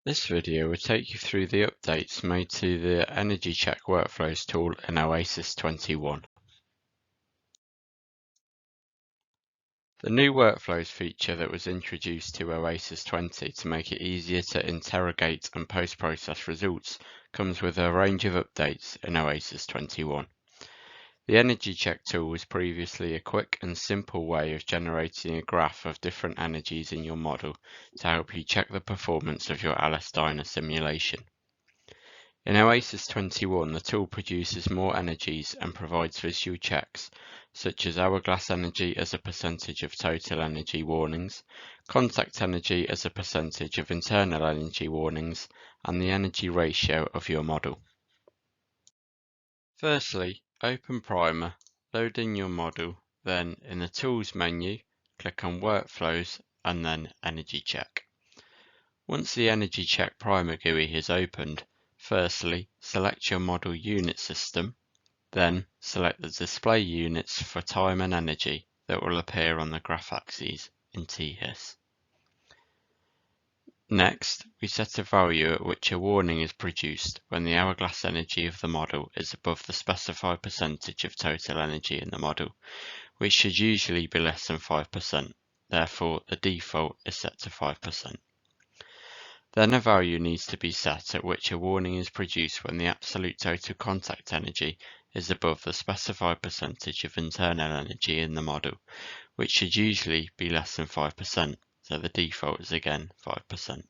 This video will take you through the updates made to the Energy Check Workflows tool in Oasys 21. The new Workflows feature that was introduced to Oasys 20 to make it easier to interrogate and post-process results comes with a range of updates in Oasys 21. The Energy Check tool was previously a quick and simple way of generating a graph of different energies in your model to help you check the performance of your LS-DYNA simulation. In Oasys 21, the tool produces more energies and provides visual checks, such as hourglass energy as a percentage of total energy warnings, contact energy as a percentage of internal energy warnings, and the energy ratio of your model. Firstly, open Primer, load in your model, then in the Tools menu, click on Workflows and then Energy Check. Once the Energy Check Primer GUI is opened, firstly, select your model unit system, then select the display units for time and energy that will appear on the graph axes in THIS. Next, we set a value at which a warning is produced when the hourglass energy of the model is above the specified percentage of total energy in the model, which should usually be less than 5%. Therefore, the default is set to 5%. Then a value needs to be set at which a warning is produced when the absolute total contact energy is above the specified percentage of internal energy in the model, which should usually be less than 5%, so the default is again 5%.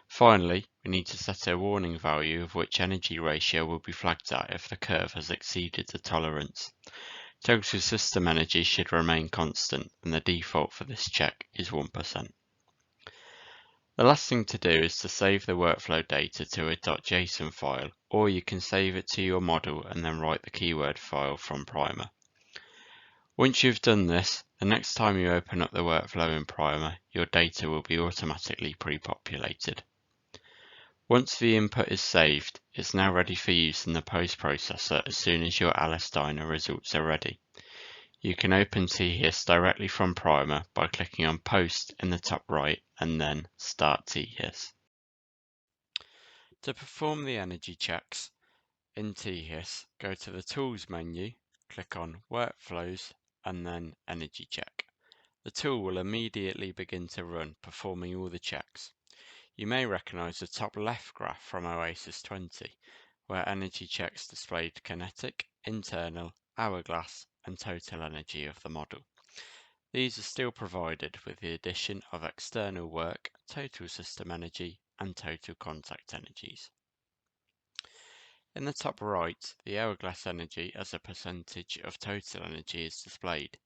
Finally, we need to set a warning value of which energy ratio will be flagged at if the curve has exceeded the tolerance. Total system energy should remain constant, and the default for this check is 1%. The last thing to do is to save the workflow data to a .json file, or you can save it to your model and then write the keyword file from Primer. Once you've done this, the next time you open up the workflow in Primer, your data will be automatically pre-populated. Once the input is saved, it's now ready for use in the post-processor as soon as your LS-DYNA results are ready. You can open THIS directly from Primer by clicking on Post in the top right and then Start THIS. To perform the energy checks in THIS, go to the Tools menu, click on Workflows and then Energy Check. The tool will immediately begin to run, performing all the checks. You may recognize the top left graph from Oasys 20, where energy checks displayed kinetic, internal, hourglass, and total energy of the model. These are still provided with the addition of external work, total system energy, and total contact energies. In the top right, the hourglass energy as a percentage of total energy is displayed.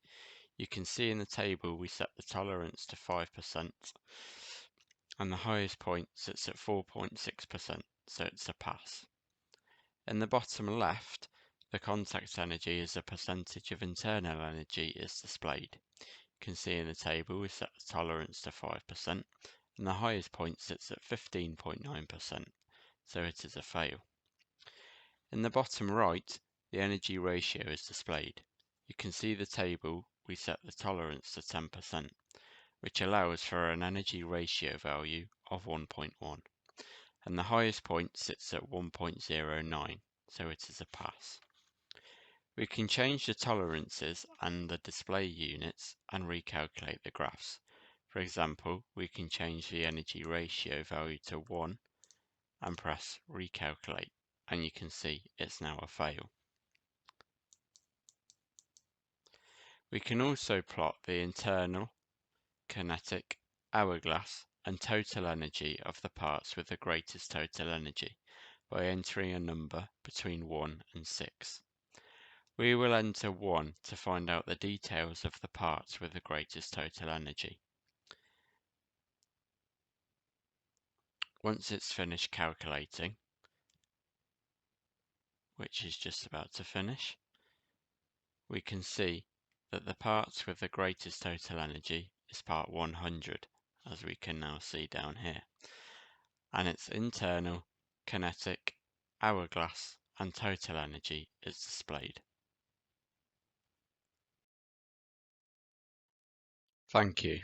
You can see in the table we set the tolerance to 5%, and the highest point sits at 4.6%, so it's a pass. In the bottom left, the contact energy as a percentage of internal energy is displayed. You can see in the table we set the tolerance to 5%, and the highest point sits at 15.9%, so it is a fail. In the bottom right, the energy ratio is displayed. You can see the table we set the tolerance to 10%, which allows for an energy ratio value of 1.1, and the highest point sits at 1.09, so it is a pass. We can change the tolerances and the display units and recalculate the graphs. For example, we can change the energy ratio value to 1 and press recalculate, and you can see it's now a fail. We can also plot the internal, kinetic, hourglass, and total energy of the parts with the greatest total energy by entering a number between 1 and 6. We will enter 1 to find out the details of the parts with the greatest total energy. Once it's finished calculating, which is just about to finish, we can see that the parts with the greatest total energy is part 100, as we can now see down here, and its internal, kinetic, hourglass, and total energy is displayed. Thank you.